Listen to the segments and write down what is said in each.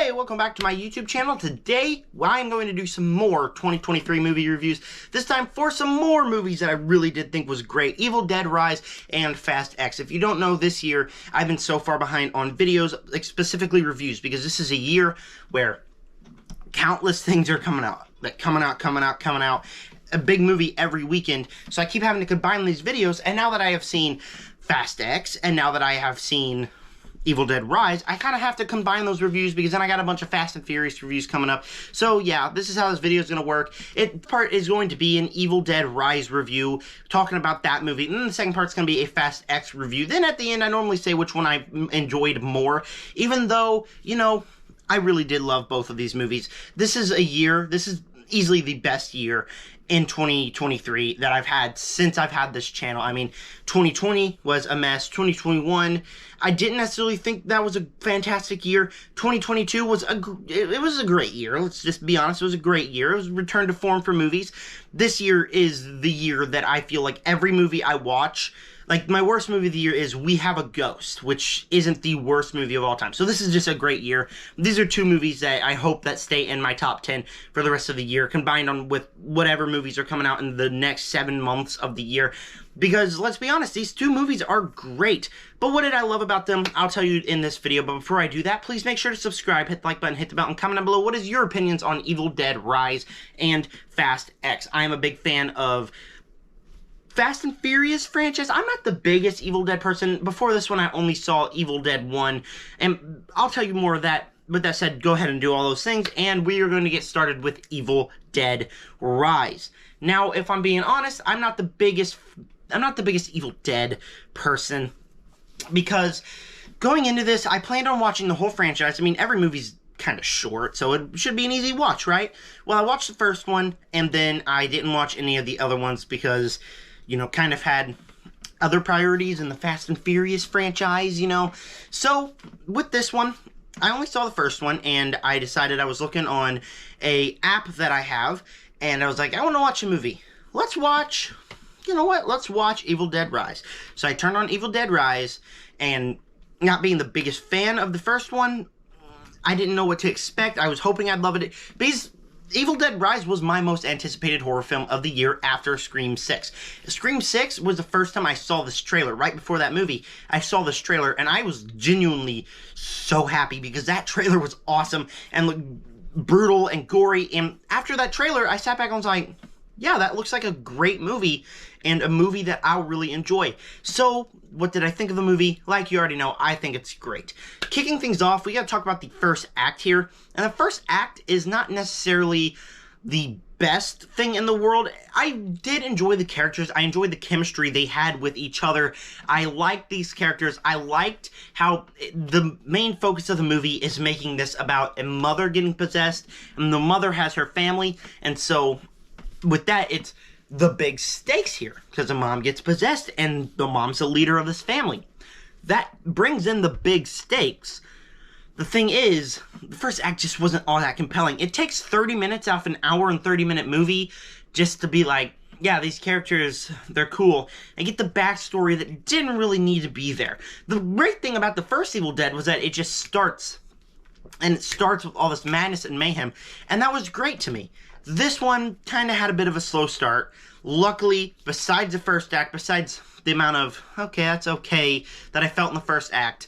Hey, welcome back to my YouTube channel. Today, I'm going to do some more 2023 movie reviews. This time for some more movies that I really did think was great. Evil Dead Rise and Fast X. If you don't know, this year, I've been so far behind on videos, like specifically reviews, because this is a year where countless things are coming out. Coming out. A big movie every weekend. So I keep having to combine these videos, and now that I have seen Fast X, and now that I have seen Evil Dead Rise, I kind of have to combine those reviews because then I got a bunch of Fast and Furious reviews coming up. So yeah, this is how this video is going to work. Part is going to be an Evil Dead Rise review, talking about that movie. And then the second part is going to be a Fast X review. Then at the end, I normally say which one I enjoyed more, even though, you know, I really did love both of these movies. This is easily the best year in 2023 that I've had since I've had this channel. I mean, 2020 was a mess. 2021, I didn't necessarily think that was a fantastic year. 2022 was a great year. Let's just be honest, it was a great year. It was a return to form for movies. This year is the year that I feel like every movie I watch, like, my worst movie of the year is We Have a Ghost, which isn't the worst movie of all time. So this is just a great year. These are two movies that I hope that stay in my top 10 for the rest of the year, combined with whatever movies are coming out in the next 7 months of the year. Because, let's be honest, these two movies are great. But what did I love about them? I'll tell you in this video. But before I do that, please make sure to subscribe, hit the like button, hit the bell, and comment down below what is your opinions on Evil Dead Rise and Fast X. I am a big fan of Fast and Furious franchise. I'm not the biggest Evil Dead person. Before this one, I only saw Evil Dead 1, and I'll tell you more of that. With that said, go ahead and do all those things, and we are going to get started with Evil Dead Rise. Now, if I'm being honest, I'm not the biggest Evil Dead person, because going into this, I planned on watching the whole franchise. I mean, every movie's kind of short, so it should be an easy watch, right? Well, I watched the first one, and then I didn't watch any of the other ones because, you know, kind of had other priorities in the Fast and Furious franchise, you know. So, with this one, I only saw the first one, and I decided I was looking on a app that I have, and I was like, I want to watch a movie. Let's watch Evil Dead Rise. So I turned on Evil Dead Rise, and not being the biggest fan of the first one, I didn't know what to expect. I was hoping I'd love it, because Evil Dead Rise was my most anticipated horror film of the year after Scream 6. Scream 6 was the first time I saw this trailer. Right before that movie, I saw this trailer, and I was genuinely so happy because that trailer was awesome and looked brutal and gory. And after that trailer, I sat back and was like, yeah, that looks like a great movie and a movie that I'll really enjoy. So, what did I think of the movie? Like you already know, I think it's great. Kicking things off, we gotta talk about the first act here. And the first act is not necessarily the best thing in the world. I did enjoy the characters. I enjoyed the chemistry they had with each other. I liked these characters. I liked how the main focus of the movie is making this about a mother getting possessed, and the mother has her family, and so with that, it's the big stakes here, because the mom gets possessed, and the mom's the leader of this family. That brings in the big stakes. The thing is, the first act just wasn't all that compelling. It takes 30 minutes out of an hour and 30-minute movie just to be like, yeah, these characters, they're cool, and get the backstory that didn't really need to be there. The great thing about the first Evil Dead was that it just starts, and it starts with all this madness and mayhem, and that was great to me. This one kind of had a bit of a slow start. Luckily, besides the first act, besides the amount of, okay, that's okay, that I felt in the first act,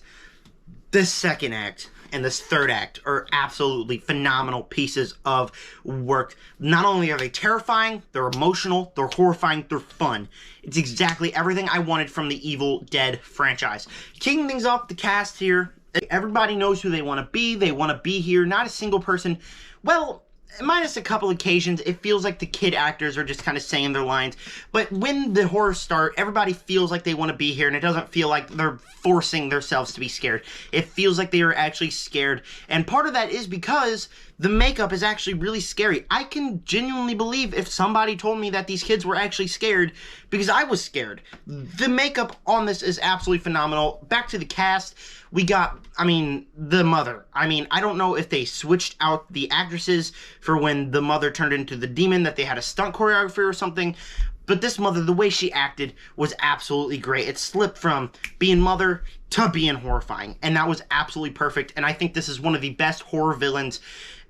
this second act and this third act are absolutely phenomenal pieces of work. Not only are they terrifying, they're emotional, they're horrifying, they're fun. It's exactly everything I wanted from the Evil Dead franchise. Kicking things off, the cast here, everybody knows who they want to be. They want to be here. Not a single person, well, minus a couple occasions, it feels like the kid actors are just kind of saying their lines. But when the horrors start, everybody feels like they want to be here, and it doesn't feel like they're forcing themselves to be scared. It feels like they are actually scared. And part of that is because the makeup is actually really scary. I can genuinely believe if somebody told me that these kids were actually scared, because I was scared. The makeup on this is absolutely phenomenal. Back to the cast, we got, the mother. I don't know if they switched out the actresses for when the mother turned into the demon, that they had a stunt choreographer or something, But this mother, the way she acted was absolutely great. It slipped from being mother to being horrifying, and that was absolutely perfect. And I think this is one of the best horror villains,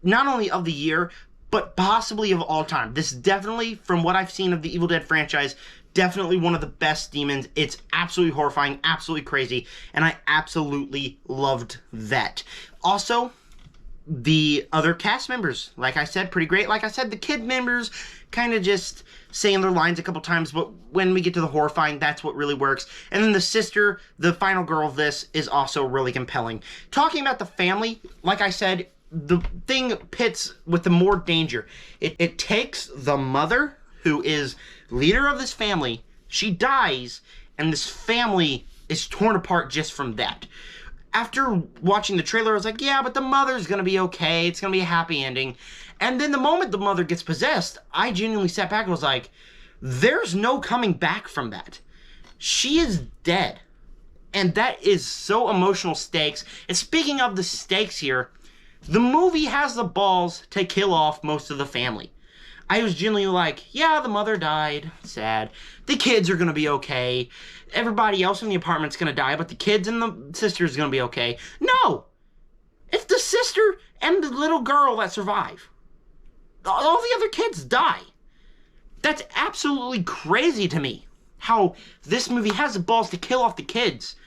not only of the year, but possibly of all time. This definitely, from what I've seen of the Evil Dead franchise, definitely one of the best demons. It's absolutely horrifying, absolutely crazy, and I absolutely loved that. Also, the other cast members, like I said, pretty great. Like I said, the kid members kind of just saying their lines a couple times, but when we get to the horrifying, that's what really works. And then the sister, the final girl of this, is also really compelling. Talking about the family, like I said, the thing pits with the more danger. It takes the mother, who is leader of this family, she dies, and this family is torn apart just from that. After watching the trailer, I was like, yeah, but the mother's gonna be okay. It's gonna be a happy ending. And then the moment the mother gets possessed, I genuinely sat back and was like, there's no coming back from that. She is dead. And that is so emotional stakes. And speaking of the stakes here, the movie has the balls to kill off most of the family. I was genuinely like, yeah, the mother died. Sad. The kids are gonna be okay. Everybody else in the apartment's gonna die, but the kids and the sister's gonna be okay. No! It's the sister and the little girl that survive. All the other kids die. That's absolutely crazy to me. How this movie has the balls to kill off the kids.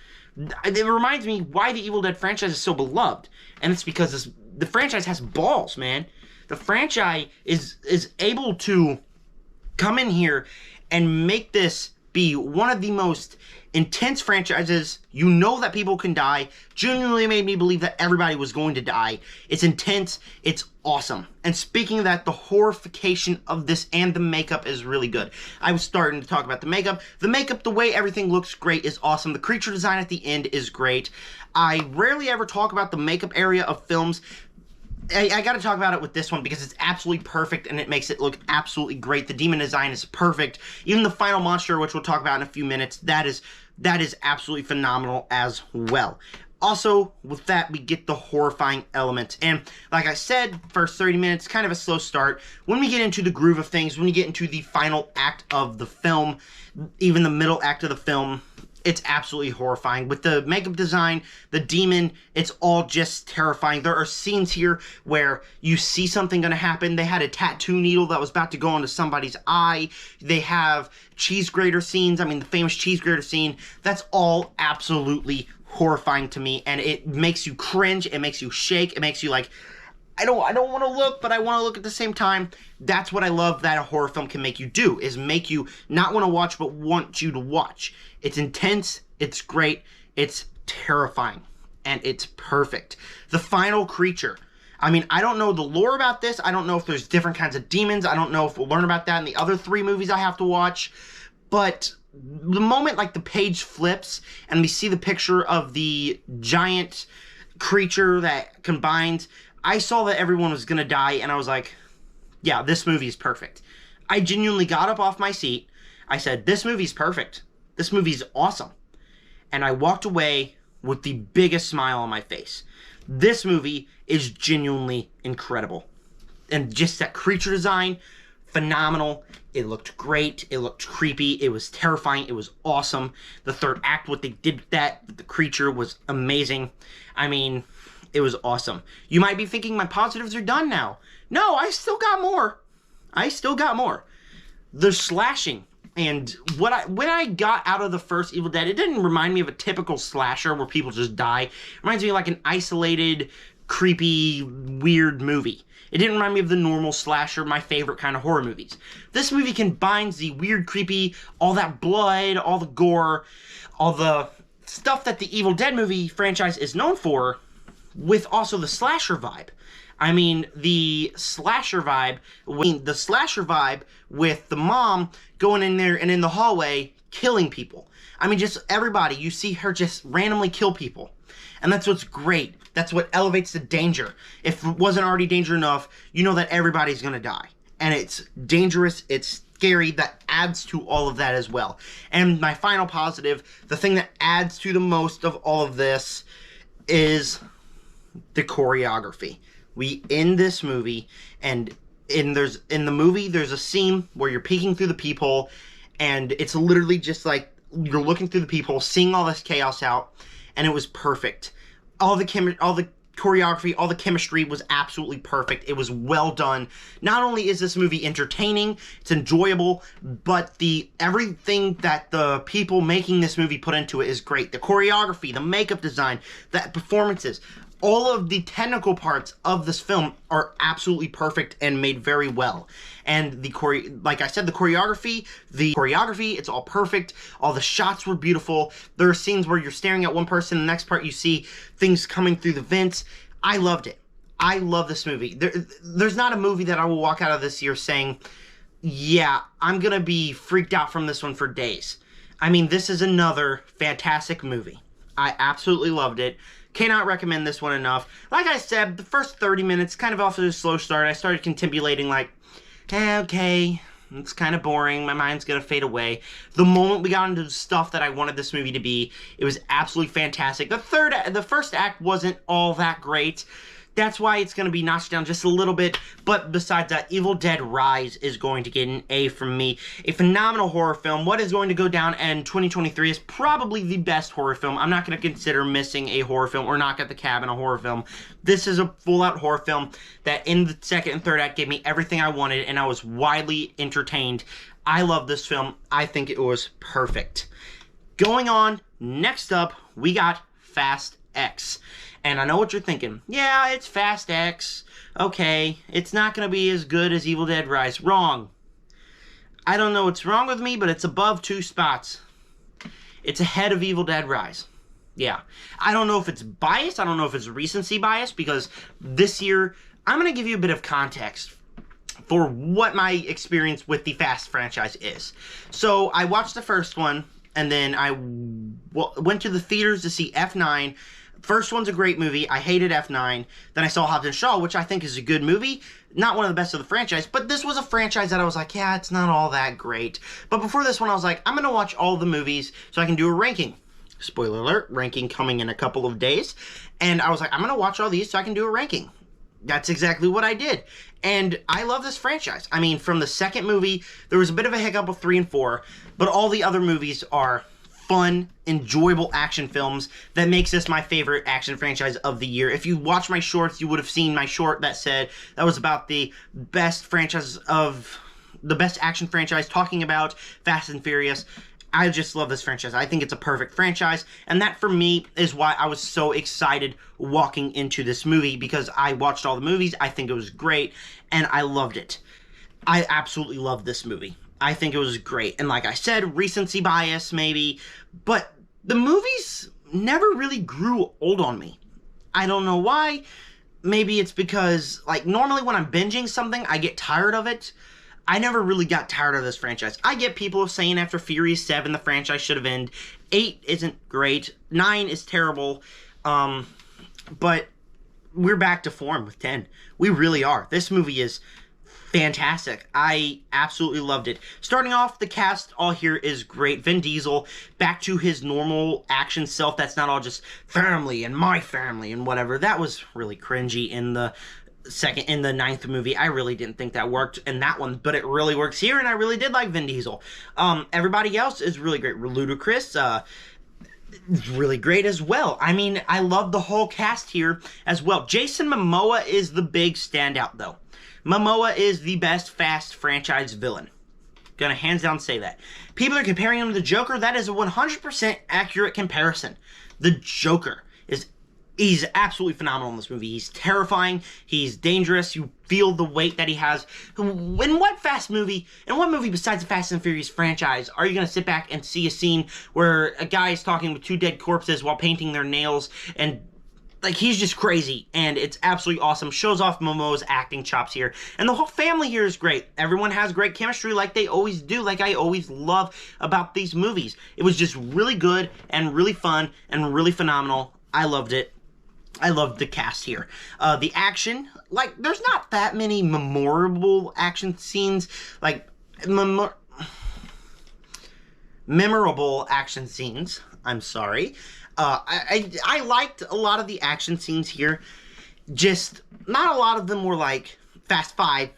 It reminds me why the Evil Dead franchise is so beloved. And it's because the franchise has balls, man. The franchise is able to come in here and make this be one of the most intense franchises. You know that people can die. Genuinely made me believe that everybody was going to die. It's intense. It's awesome. And speaking of that, the horrification of this and the makeup is really good. I was starting to talk about the makeup. The makeup, the way everything looks great, is awesome. The creature design at the end is great. I rarely ever talk about the makeup area of films. I got to talk about it with this one because it's absolutely perfect and it makes it look absolutely great. The demon design is perfect. Even the final monster, which we'll talk about in a few minutes, that is absolutely phenomenal as well. Also, with that, we get the horrifying elements. And like I said, first 30 minutes, kind of a slow start. When we get into the groove of things, when you get into the final act of the film, even the middle act of the film, it's absolutely horrifying. With the makeup design, the demon, it's all just terrifying. There are scenes here where you see something going to happen. They had a tattoo needle that was about to go into somebody's eye. They have cheese grater scenes. I mean, the famous cheese grater scene. That's all absolutely horrifying to me. And it makes you cringe. It makes you shake. It makes you like, I don't want to look, but I want to look at the same time. That's what I love that a horror film can make you do, is make you not want to watch, but want you to watch. It's intense, it's great, it's terrifying, and it's perfect. The final creature. I mean, I don't know the lore about this. I don't know if there's different kinds of demons. I don't know if we'll learn about that in the other 3 movies I have to watch. But the moment, like, the page flips and we see the picture of the giant creature that combines, I saw that everyone was going to die, and I was like, yeah, this movie is perfect. I genuinely got up off my seat. I said, this movie's perfect. This movie's awesome. And I walked away with the biggest smile on my face. This movie is genuinely incredible. And just that creature design, phenomenal. It looked great. It looked creepy. It was terrifying. It was awesome. The third act, what they did with that, with the creature, was amazing. I mean, it was awesome. You might be thinking my positives are done now. No, I still got more. I still got more. The slashing. And when I got out of the first Evil Dead, it didn't remind me of a typical slasher where people just die. It reminds me of like an isolated, creepy, weird movie. It didn't remind me of the normal slasher, my favorite kind of horror movies. This movie combines the weird, creepy, all that blood, all the gore, all the stuff that the Evil Dead movie franchise is known for, with also the slasher vibe. I mean, the slasher vibe with the mom going in there and in the hallway killing people. I mean, just everybody, you see her just randomly kill people. And that's what's great. That's what elevates the danger. If it wasn't already danger enough, you know that everybody's gonna die. And it's dangerous, it's scary, that adds to all of that as well. And my final positive, the thing that adds to the most of all of this, is the choreography. We end this movie, and in the movie there's a scene where you're peeking through the peephole, and it's literally just like you're looking through the people, seeing all this chaos out, and it was perfect. All the choreography, all the chemistry was absolutely perfect. It was well done. Not only is this movie entertaining, it's enjoyable, but everything that the people making this movie put into it is great. The choreography, the makeup design, the performances, all of the technical parts of this film are absolutely perfect and made very well. And like I said, the choreography, it's all perfect. All the shots were beautiful. There are scenes where you're staring at one person, the next part you see things coming through the vents. I loved it. I love this movie. There's not a movie that I will walk out of this year saying, yeah, I'm going to be freaked out from this one for days. I mean, this is another fantastic movie. I absolutely loved it. Cannot recommend this one enough. Like I said, the first 30 minutes, kind of off to a slow start. I started contemplating like, okay, it's kind of boring. My mind's going to fade away. The moment we got into the stuff that I wanted this movie to be, it was absolutely fantastic. The first act wasn't all that great. That's why it's going to be notched down just a little bit. But besides that, Evil Dead Rise is going to get an A from me. A phenomenal horror film. What is going to go down in 2023 is probably the best horror film. I'm not going to consider Missing a horror film or Knock at the Cabin a horror film. This is a full-out horror film that in the second and third act gave me everything I wanted, and I was widely entertained. I love this film. I think it was perfect. Going on, next up, we got Fast X. And I know what you're thinking. Yeah, it's Fast X. Okay, it's not going to be as good as Evil Dead Rise. Wrong. I don't know what's wrong with me, but it's above 2 spots. It's ahead of Evil Dead Rise. Yeah. I don't know if it's bias. I don't know if it's recency bias, because this year, I'm going to give you a bit of context for what my experience with the Fast franchise is. So, I watched the first one, and then I went to the theaters to see F9. First one's a great movie. I hated F9. Then I saw Hobbs and Shaw, which I think is a good movie. Not one of the best of the franchise, but this was a franchise that I was like, yeah, it's not all that great. But before this one, I was like, I'm going to watch all the movies so I can do a ranking. Spoiler alert, ranking coming in a couple of days. And I was like, I'm going to watch all these so I can do a ranking. That's exactly what I did. And I love this franchise. I mean, from the second movie, there was a bit of a hiccup with 3 and 4, but all the other movies are fun, enjoyable action films that makes this my favorite action franchise of the year. If you watch my shorts, you would have seen my short that said that was about the best action franchise, talking about Fast and Furious. I just love this franchise. I think it's a perfect franchise, and that for me is why I was so excited walking into this movie, because I watched all the movies, I think it was great, and I loved it. I absolutely loved this movie. I think it was great. And like I said, recency bias maybe, but the movies never really grew old on me. I don't know why. Maybe it's because, like, normally when I'm binging something, I get tired of it. I never really got tired of this franchise. I get people saying after Furious 7 the franchise should have ended. 8 isn't great. 9 is terrible. But we're back to form with 10. We really are. This movie is fantastic. I absolutely loved it. Starting off, the cast all here is great. Vin Diesel, back to his normal action self. That's not all just family and my family and whatever. That was really cringy in the ninth movie. I really didn't think that worked in that one, but it really works here, and I really did like Vin Diesel. Everybody else is really great. Ludacris, really great as well. I mean, I love the whole cast here as well. Jason Momoa is the big standout, though. Momoa is the best Fast franchise villain. Gonna hands down say that. People are comparing him to the Joker. That is a 100% accurate comparison. The Joker he's absolutely phenomenal in this movie. He's terrifying. He's dangerous. You feel the weight that he has. In what movie besides the Fast and Furious franchise are you going to sit back and see a scene where a guy is talking with 2 dead corpses while painting their nails, and like, he's just crazy, and it's absolutely awesome. Shows off Momoa's acting chops here. And the whole family here is great. Everyone has great chemistry like they always do, like I always love about these movies. It was just really good and really fun and really phenomenal. I loved it. I loved the cast here. The action, like, there's not that many memorable action scenes, like, memorable action scenes. I'm sorry. I liked a lot of the action scenes here. Just, not a lot of them were like Fast 5,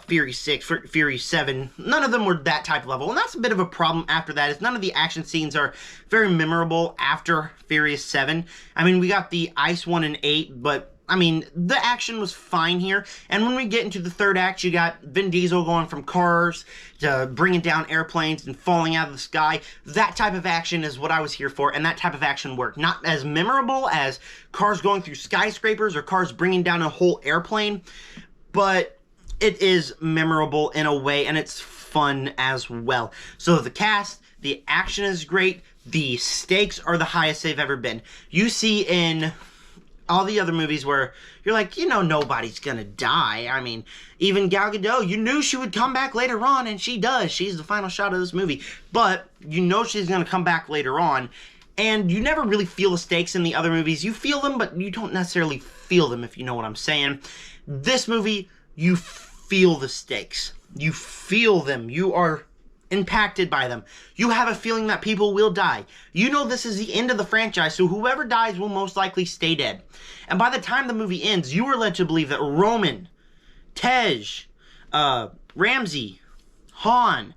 Fury 6, Fury 7, none of them were that type of level. And that's a bit of a problem after that, is none of the action scenes are very memorable after Furious 7. I mean, we got the Ice one in 8, but I mean, the action was fine here. And when we get into the third act, you got Vin Diesel going from cars to bringing down airplanes and falling out of the sky. That type of action is what I was here for, and that type of action worked. Not as memorable as cars going through skyscrapers or cars bringing down a whole airplane, but it is memorable in a way, and it's fun as well. So the cast, the action is great, the stakes are the highest they've ever been. You see in all the other movies where you're like, you know, nobody's gonna die. I mean, even Gal Gadot, you knew she would come back later on, and she does. She's the final shot of this movie. But you know she's gonna come back later on, and you never really feel the stakes in the other movies. You feel them, but you don't necessarily feel them, if you know what I'm saying. This movie, you feel the stakes. You feel them. You are impacted by them. You have a feeling that people will die. You know this is the end of the franchise, so whoever dies will most likely stay dead. And by the time the movie ends, you are led to believe that Roman, Tej, Ramsey, Han,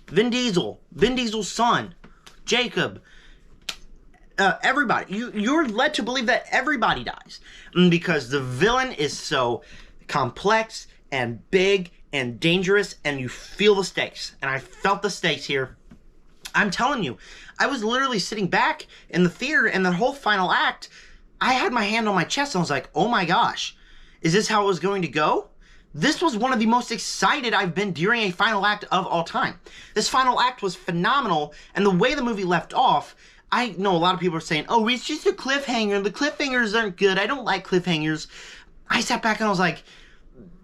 Vin Diesel, Vin Diesel's son, Jacob, everybody. You're led to believe that everybody dies. Because the villain is so complex and big and dangerous, and you feel the stakes. And I felt the stakes here. I'm telling you, I was literally sitting back in the theater, and the whole final act, I had my hand on my chest, and I was like, oh my gosh, is this how it was going to go? This was one of the most excited I've been during a final act of all time. This final act was phenomenal, and the way the movie left off, I know a lot of people are saying, oh, it's just a cliffhanger. The cliffhangers aren't good. I don't like cliffhangers. I sat back and I was like,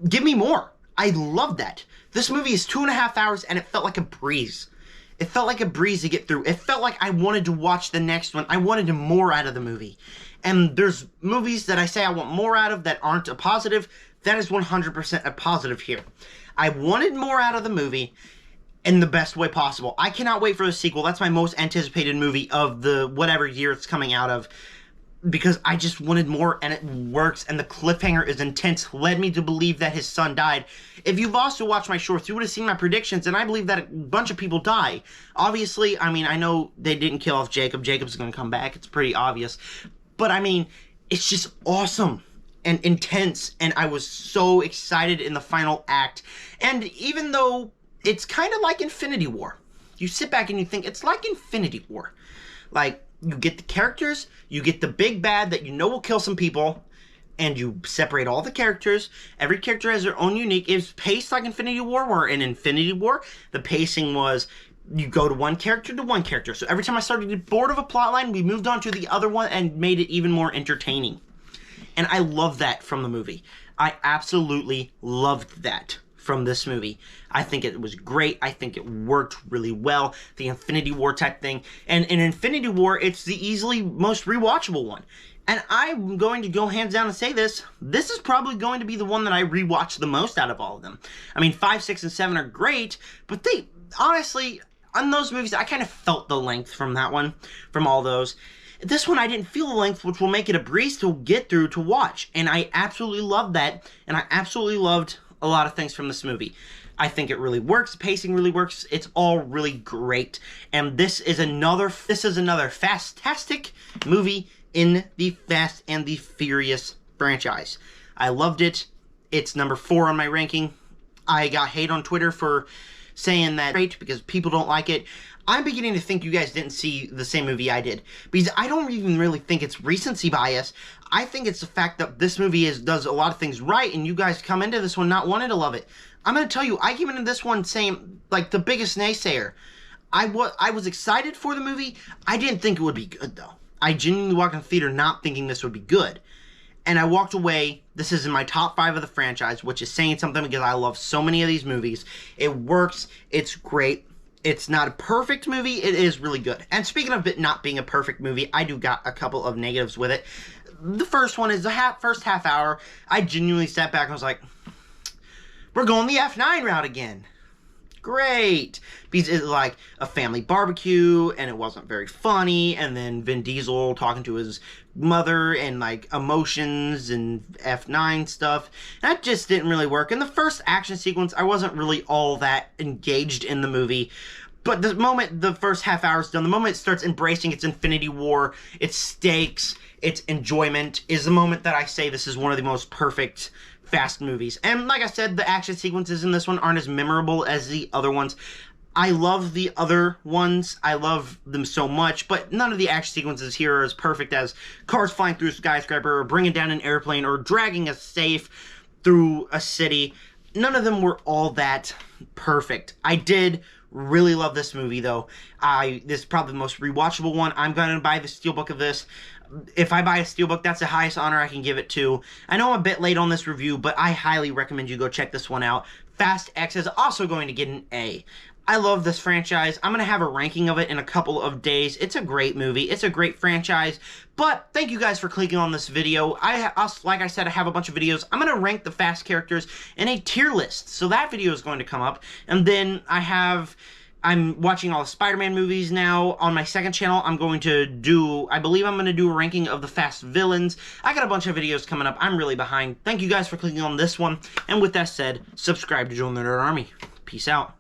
give me more. I love that. This movie is 2.5 hours, and it felt like a breeze. It felt like a breeze to get through. It felt like I wanted to watch the next one. I wanted more out of the movie. And there's movies that I say I want more out of that aren't a positive. That is 100% a positive here. I wanted more out of the movie in the best way possible. I cannot wait for the sequel. That's my most anticipated movie of the whatever year it's coming out of, because I just wanted more, and it works, and the cliffhanger is intense. Led me to believe that his son died. If you've also watched my shorts, you would have seen my predictions, and I believe that a bunch of people die. Obviously, I mean, I know they didn't kill off Jacob. Jacob's going to come back. It's pretty obvious. But, I mean, it's just awesome and intense, and I was so excited in the final act. And even though it's kind of like Infinity War, you sit back and you think, it's like Infinity War. Like, you get the characters, you get the big bad that you know will kill some people, and you separate all the characters. Every character has their own unique. It's paced like Infinity War, where in Infinity War, the pacing was you go to one character to one character. So every time I started to get bored of a plot line, we moved on to the other one and made it even more entertaining. And I love that from the movie. I absolutely loved that from this movie. I think it was great. I think it worked really well. The Infinity War type thing. And in Infinity War, it's the easily most rewatchable one. And I'm going to go hands down and say this. This is probably going to be the one that I rewatch the most out of all of them. I mean, 5, 6, and 7 are great, but they, honestly, on those movies, I kind of felt the length from that one, from all those. This one, I didn't feel the length, which will make it a breeze to get through to watch. And I absolutely loved that. And I absolutely loved a lot of things from this movie. I think it really works. The pacing really works. It's all really great. And this is another fantastic movie in the Fast and the Furious franchise. I loved it. It's number 4 on my ranking. I got hate on Twitter for saying that great because people don't like it. I'm beginning to think you guys didn't see the same movie I did, because I don't even really think it's recency bias. I think it's the fact that this movie does a lot of things right, and you guys come into this one not wanting to love it. I'm going to tell you, I came into this one saying, like, the biggest naysayer. I was excited for the movie. I didn't think it would be good, though. I genuinely walked in the theater not thinking this would be good. And I walked away, this is in my top 5 of the franchise, which is saying something because I love so many of these movies. It works. It's great. It's not a perfect movie. It is really good. And speaking of it not being a perfect movie, I do got a couple of negatives with it. The first one is the first half hour. I genuinely sat back and was like, we're going the F9 route again. great. Because it's like a family barbecue, and it wasn't very funny, and then Vin Diesel talking to his mother, and like emotions and F9 stuff. That just didn't really work. In the first action sequence, I wasn't really all that engaged in the movie. But the moment the first half hour is done, the moment it starts embracing its Infinity War, its stakes, its enjoyment, is the moment that I say this is one of the most perfect Fast movies. And like I said, the action sequences in this one aren't as memorable as the other ones. I love the other ones. I love them so much, but none of the action sequences here are as perfect as cars flying through a skyscraper, or bringing down an airplane, or dragging a safe through a city. None of them were all that perfect. I did really love this movie, though. This is probably the most rewatchable one. I'm going to buy the steelbook of this. If I buy a steelbook, that's the highest honor I can give it to. I know I'm a bit late on this review, but I highly recommend you go check this one out. Fast X is also going to get an A. I love this franchise. I'm going to have a ranking of it in a couple of days. It's a great movie. It's a great franchise. But thank you guys for clicking on this video. Like I said, I have a bunch of videos. I'm going to rank the Fast characters in a tier list. So that video is going to come up. And then I'm watching all the Spider-Man movies now. On my second channel, I believe I'm going to do a ranking of the Fast villains. I got a bunch of videos coming up. I'm really behind. Thank you guys for clicking on this one. And with that said, subscribe to join the Nerd Army. Peace out.